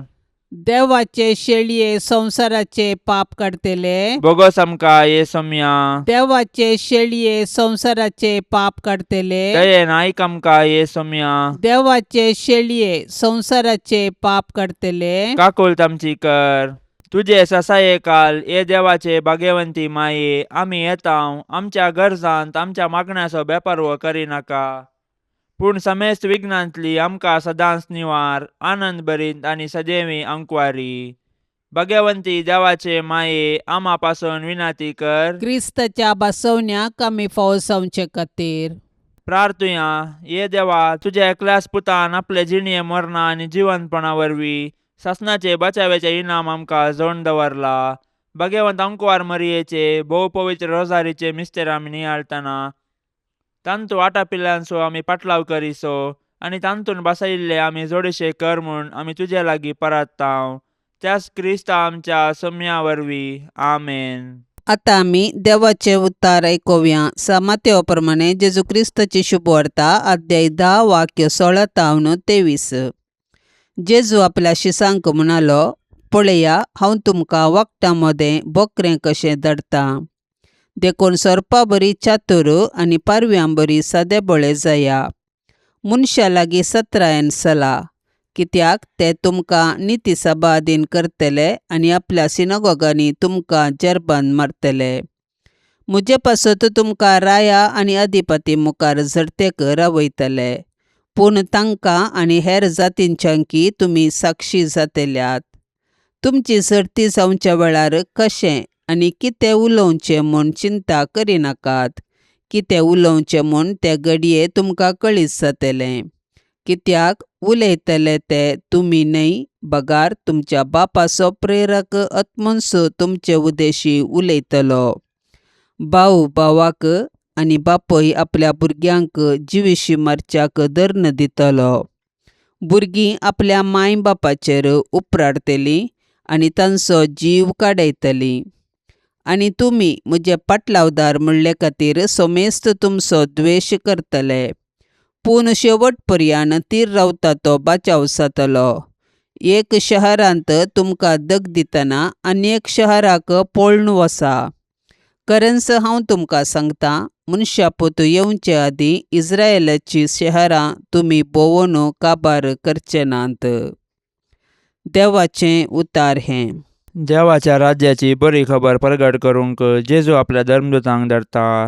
देवाचे शेळये संसाराचे पाप काढतेले बोगस आमका येसम्या देवाचे शेळये संसाराचे पाप काढतेले दयेन ऐक आमका येसम्या देवाचे शेळये संसाराचे पाप काढतेले काकुल तामची कर तुझे ससाये काल ये देवाचे भाग्यवंती माये आम्ही येताव आमच्या गरजांत आमच्या मागण्याचो बेपारवो करिनाका पूण समेस्त विघ्नांतली आमकां सदांच निवार आनंद भरीत आनी सदैवी अंकुवारी भाग्यवंती देवाचे माये आम्हा पासून विनंती कर क्रिस्ताच्या बसवण्याक आमी फावसावचे खातीर प्रार्थुया ये देवा तुझ्या एकल्याच पुतान आपले जिणये मरणा आनी जिवंतपणा वरवीं सासणाचे बचावेचे इनाम आमकां जोडून दवरला भाग्यवंत अंकुवार मरियेचे भोव पवित्र रोजारीचे मिस्तेर आमी नियाळतना तांतू आटा पिल्ल्यांचो आमी पाटलाव करिसो आनी तांतून बसयिल्ले आमी जोडेशे कर म्हूण आमी तुजे लागीं परताव त्याच क्रिस्ता आमच्या सम्या वरवीं आमेन. आतां आमी देवाचे उतार आयकुया. समात्यो प्रमाणे जेजू क्रिस्ताची शुभवार्ता अध्याय 10 वाक्य 16 तावन 23. जेजू आपल्या शिसांक म्हणालो, पळया हांव तुमकां वखदां मदें बोकरें कशें धाडटां. देखून सर्पा बरी चातूर आनी पारव्यां बरी सदेबळे जाया. मनशा लागीं सत्रायन चला, कित्याक ते तुमकां निती सभा अधीन करतले आनी आपल्या सिनगोगांनी तुमकां जेरबान मारतले. म्हजे पासत तुमकां राया आनी अधिपती मुखार झडतेक रावयतले. पूण तांकां आनी हेर जातींच्यांकी तुमी साक्षी जातल्यात. तुमची सर्ती जावच्या वेळार कशें आनी कितें उलोवचें म्हूण चिंता करिनाकात. कितें उलोवचें म्हूण ते घडये तुमकां कळीत जातलें. कित्याक उलयतले ते तुमी न्हय, बगार तुमच्या बापाचो प्रेरक आत्मोंसो तुमचे उदेशी उलयतलो. भाऊ भावाक आनी बापूय आपल्या भुरग्यांक जिवीशी मारच्याक धर्ण दितलो. भुरगीं आपल्या माय बापाचेर उपराडटलीं आनी तांचो जीव काडयतलीं. आनी तुमी म्हजे पाटलावदार म्हणले खातीर सोमेस्त तुमचो द्वेश करतले. पूण शेवट पर्यान तीर रावता तो बाचाव जातलो. एक शहरांत तुमकां दग दितना आनी एक शहराक पळून वचा. खरेंच हांव तुमकां सांगतां, मनशापूत येवचे आदीं इस्रायेलाची शहरां तुमी भोंवून काबार करचे नात. देवाचें उतार हें. देवाच्या राज्याची बरी खबर प्रगट करूंक जेजू आपल्या धर्मदूतांक धाडटा.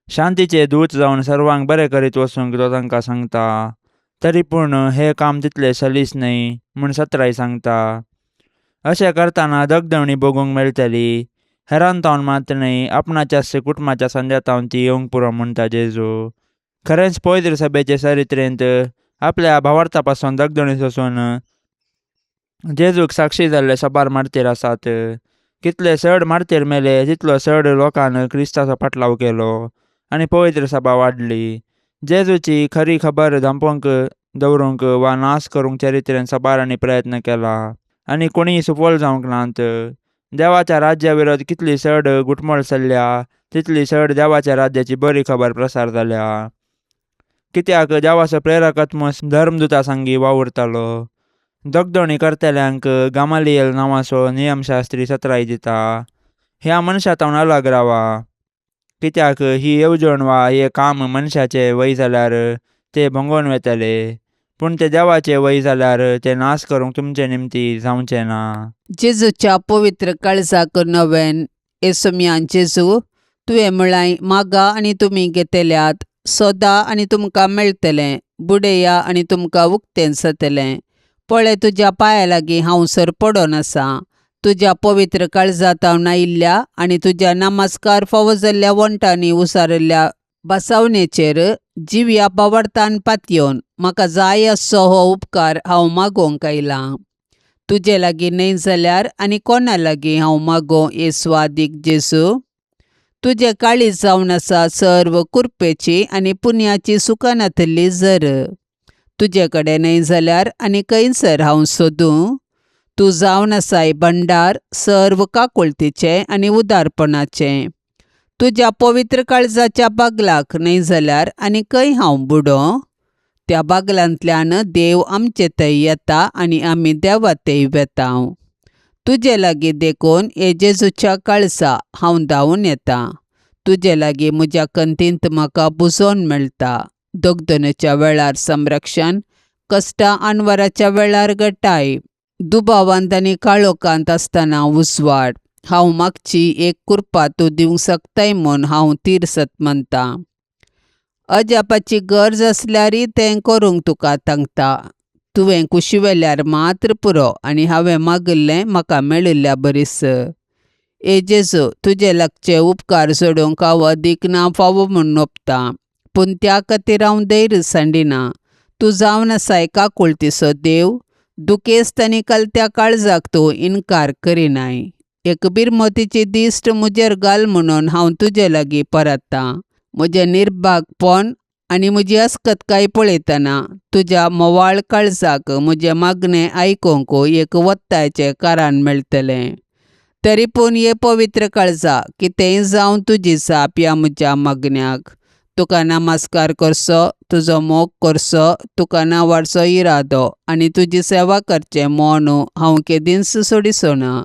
शांतीचे दूत जावन सर्वांक बरें करीत वचूंक तो तांकां सांगता. तरी पूण हे काम तितले सलीस न्हय म्हूण सत्राय सांगता. अशें करतना दगदवणी भोगूंक मेळटली. हेरांतावन मात न्हय, आपणाच्याच कुटुंबाच्या संद्यातावन ती येवंक पुरो म्हणटा जेजू. खरेंच पवित्र सभेचे चरित्रेंत आपल्या भावार्था पासून दगदवणी सोसून जेजूक साक्षी जाल्ले सबार मार्तीर आसात. कितले चड मार्तीर मेले तितलो चड लोकांन क्रिस्ताचो पाटलाव केलो आनी पवित्र सभा वाडली. जेजूची खरी खबर धांपोवंक दवरूंक वा नाश करूंक चरित्रेन सबारांनी प्रयत्न केला आनी कोणीय सुफल जावंक नात. देवाच्या राज्या विरोध कितली चड गुटमळ चल्ल्या तितली चड देवाच्या राज्याची बरी खबर प्रसार जाल्या. कित्याक देवाचो प्रेरक आत्मोस धर्मदुता सांगी वावुरतालो. दगदवणी करतल्यांक गामालियल नांवाचो नियमशास्त्री सत्राय दिता, ह्या मनशांतावन अलग रावा. कित्याक ही येवजण वा हे काम मनशाचे वय जाल्यार ते भोंगोवन वेतले, पूण ते देवाचे वय जाल्यार ते नाश करूंक तुमचे निमती जावचे ना. जेजूच्या पवित्र काळजाक नवेन. येसुम्यान जेजू, तुवें म्हळाय मागा आनी तुमी घेतल्यात, सोदा आनी तुमकां मेळटलें, बुडया आनी तुमकां उक्तें जातलें. पळय, तुज्या पांया लागीं हांव सर पडोन आसा. तुज्या पवित्र काळजांत हांव आयिल्ल्या आनी तुज्या नमस्कार फावो जाल्ल्या वंटांनी उसारिल्ल्या बसावणेचेर जिव्या भावार्थान पातयेवन म्हाका जाय आसचो हो उपकार हांव मागोवंक आयलां. तुजे लागीं न्हय जाल्यार आनी कोणा लागीं हांव मागों येसवादीक जेजू? तुजे काळीज जावन आसा सर्व कुरपेची आनी पुण्याची सुकानांतली जर. तुजे कडेन न्हय जाल्यार आनी खंयसर हांव सोदूं? तूं जावन आसाय भंडार सर्व काकुळतीचें आनी उदारपणाचें. तुज्या पवित्र काळजाच्या बागलाक न्हय जाल्यार आनी खंय हांव बुडों? त्या बागलांतल्यान देव आमचे थंय येता आनी आमी देवा थंय वेतांव. तुजे लागीं देखून हे जेजूच्या काळजा हांव धांवून येतां. तुजे लागीं म्हज्या खंतींत म्हाका बुजोवन मेळटा. दगदणेच्या वेळार संरक्षण, कश्टां आनवराच्या वेळार घटाय, दुबावांत आनी काळोखांत आसतना उजवाड. हांव मागची एक कृपा तूं दिवंक शकताय म्हूण हांव तिरसत म्हणटां. अजापाची गरज आसल्यारय तें करूंक तुका सांगता. तुवें कुशिवेल्यार मात्र पुरो आनी हांवें मागिल्लें म्हाका मेळिल्ल्या बरीस. ए जेजू, तुजे लागचे उपकार सोडूंक हांव अदीक ना फावो म्हूण नोपतां, पूण त्या खातीर हांव धैर्य सांडिना. तूं जावन आसाय काकुळतीचो देव. दुखेस्त आनी कलत्या काळजाक तूं इन्कार करिनाय. एक बिरमतीची दिश्ट म्हजेर घाल म्हणून हांव तुजे लागीं परतां. म्हजें निर्भागपण आनी म्हजी अस्कतकाय पळयतना तुज्या मोवाळ काळजाक म्हजें मागणें आयकूंक एक वत्तायचें कारण मेळटलें. तरी पूण हे पवित्र काळजा, कितेंय जावं तुजी जाप ह्या म्हज्या मागण्याक. तुका नमस्कार करचो, तुजो मोग करचो, तुका नांवाडचो इरादो आनी तुजी सेवा करचें मोन हांव केदींच सोडिचो ना.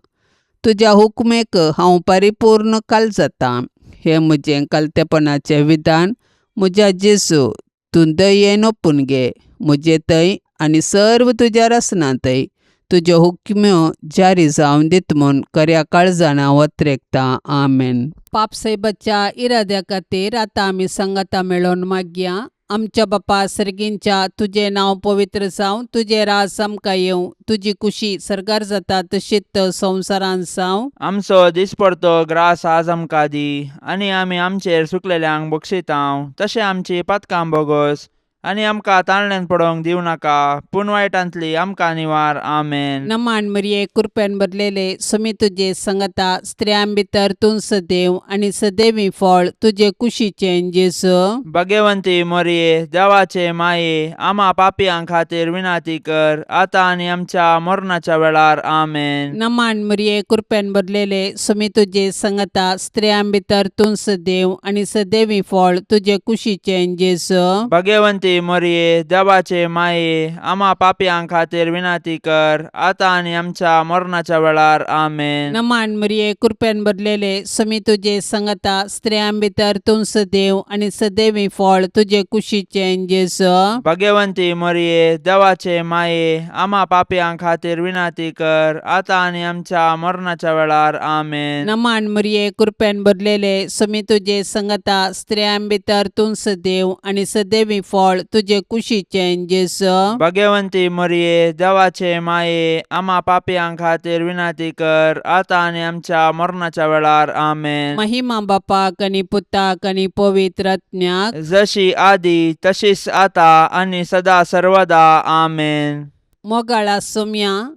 तुज्या हुकमेक हांव परिपूर्ण कालजतां. हें म्हजें कालतेपणाचें विधान म्हज्या जेजू तूं दयेन ओपून घे. म्हजे थंय आनी सर्व तुज्या रसनांतय तुज्यो हुकम्यो जारी जावन दित म्हूण खऱ्या काळजान हांव वत्रेकतां. आमेन. पापसैबाच्या इराद्या खातीर आतां आमी संगता मेळोन मागया. आमच्या बापा सर्गींच्या तुझे नाव पवित्र जावं, तुझे राज आमकां येवं, तुजी कुशी सरकार जाता तशीच संवसारान जावं. आमचो दिसपडतो ग्रास आज आमकां दी, आनी आमी आमचेर सुकलेल्यांक बक्षितांव, तशें आमची पातकां बोगोस, आनी आमकां ताळण्यांत पडोवंक दिवं नाका, पूण वायटांतली आमकां निवार. आमेन. नमान मरिये कृपेन भरलेले समी तुजे संगता स्त्रियां भितर तूं सदैव आनी सदैवी फळ तुजे कुशीचें जेजू. भाग्यवंती मरिये, देवाचे माये, आम्हा पापियां खातीर विनाती कर, आतां आनी आमच्या मरणाच्या वेळार. आमेन. नमान मरिये कृपेन भरलेले समी तुजे संगता स्त्रियां भितर तूं सदैव आनी सदैवी फळ तुजे कुशीचें जेजू. भाग्यवंती मरिये, देवाचे माये, आम्हा पापियां खातीर विनाती कर, आतां आनी आमच्या मरणाच्या वेळार. आमेन. नमान मरिये कृपेन भरलेले समी तुजे संगता स्त्रियां भितर तूं सदैव आनी सदैवी फळ तुजे कुशीचें जेजू. भाग्यवंती मरिये, देवाचे माये, आम्हा पापियां खातीर विनाती कर, आतां आनी आमच्या मरणाच्या वेळार. आमेन. नमान मरिये कृपेन भरलेले समी तुजे संगता स्त्रियां भितर तूं सदैव आनी सदैवी फळ तुजे कुशीचें जेजू. भाग्यवंती मरिये, देवाचे माये, आम्हा पापियां खातीर विनाती कर, आतां आनी आमच्या मरणाच्या वेळार. आमेन. महिमा बापाक आनी पुताक आनी पवित्र आत्म्याक, जशी आदी तशीच आता आनी सदा सर्वदा. आमेन. मोगाळा सोम्या,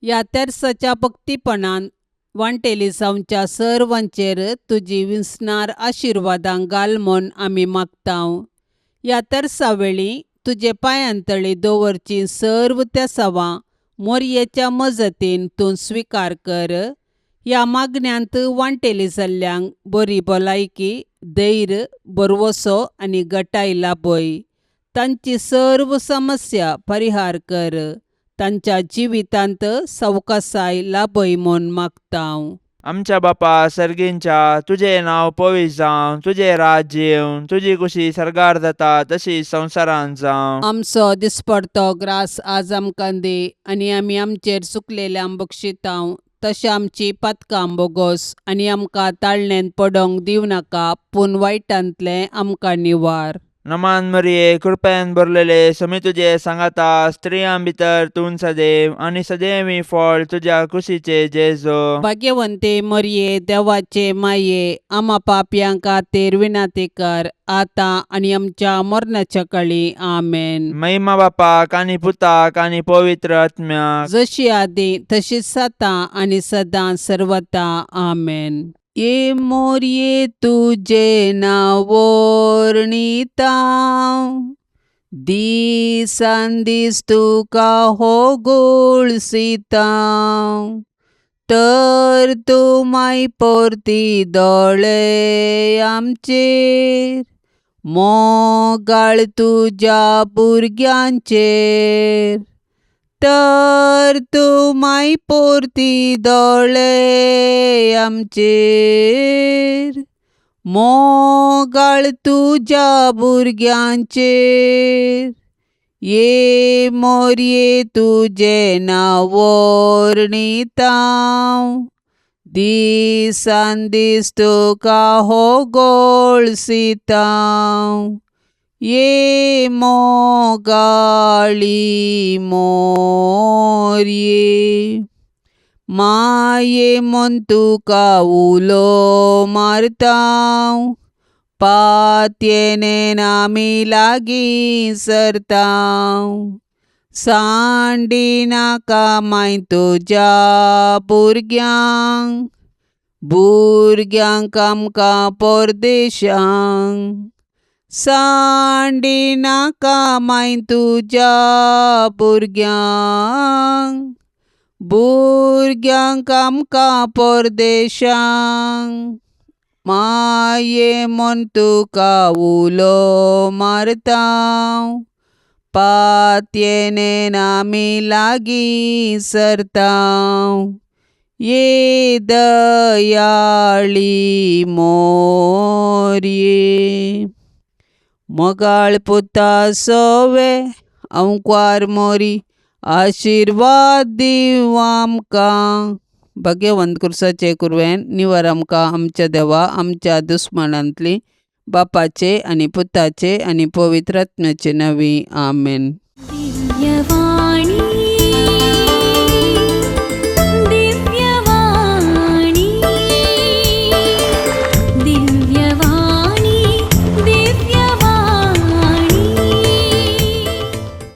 ह्या तेर्साच्या भक्तीपणान वांटेली जावच्या सर्वांचेर तुजी विस्नार आशिर्वादां घाल म्हूण आमी मागतांव. ह्या तेर्सा वेळी तुजे पांयांतळी दवरची सर्व तेसावां मोरयेच्या मजतीन तूं स्विकार कर. ह्या मागण्यांत वांटेली जाल्ल्यांक बरी भलायकी, धैर्य, बरवसो आनी घटाय लाभय. तांची सर्व समस्या परिहार कर. तांच्या जिवितांत सवकासाय लाभय म्हूण मागतांव. आमच्या बापा सर्गींच्या तुझे नाव पवित्र जावं, तुझे राज्य येवं, तुजी कुशी सरकार जाता तशी संवसारान जावं. आमचो दिसपडतो ग्रास आज आमकां दे, आनी आमी आमचेर चुकलेल्यांक बक्षितांव, तशें आमची पातकां बोगोस, आनी आमकां ताळण्यांत पडोवंक दिवं नाका, पूण वायटांतलें आमकां निवार. नमान मरिये, कृपेन भरलेले समी तुजे सांगाता स्त्रियां भितर तूं सदैव आनी सदैवी फळ तुज्या कुशीचे जेजू. भाग्यवंते मरिये, देवाचे माये, आम्हा पापयां खातीर विनाती कर, आतां आनी आमच्या मरणाच्या काळी. आमेन. महिमा बापाक आनी पुताक आनी पवित्र आत्म्याक, जशी आदी तशीच जाता आनी सदां सर्वदा. आमेन. ये मोरये तुजे नाव वर्णितां, दिसान दीस तुका होगुळसितां, तर तूं माय परती दोळे आमचेर, मोगाळ तुज्या भुरग्यांचेर, तर तूं माय परती दोळे आमचेर, मोगाळ तुज्या भुरग्यांचेर. ये मोरये तुजे नाव वर्णितां, दिसान दीस तुका होगुळसितां, ये मोगाळी मोरये. माये म्हूण तुका उलो मारतां, पातयेनेन आमी लागीं सरतां, सांडी नाका माय तुज्या भुरग्यांक, भुरग्यांक आमकां परदेशांक, सांडी नाका माय तुज्या भुरग्यांक, भुरग्यांक आमकां परदेशांक. माये म्हूण तुका उलो मारतां, पातयेनेन आमी लागीं सरतां, ये दयाळी मोरये. मोगाळ पुता सोवे अंकार मोरी, आशिर्वाद दिव आमकां. भाग्यवंत कुर्साचे कुरवेन निवार आमकां आमच्या देवा आमच्या दुस्मनांतली, बापाचे आणि पुताचे आणि पवित्र आत्म्याचे नवी आमेन. दिव्यवाणी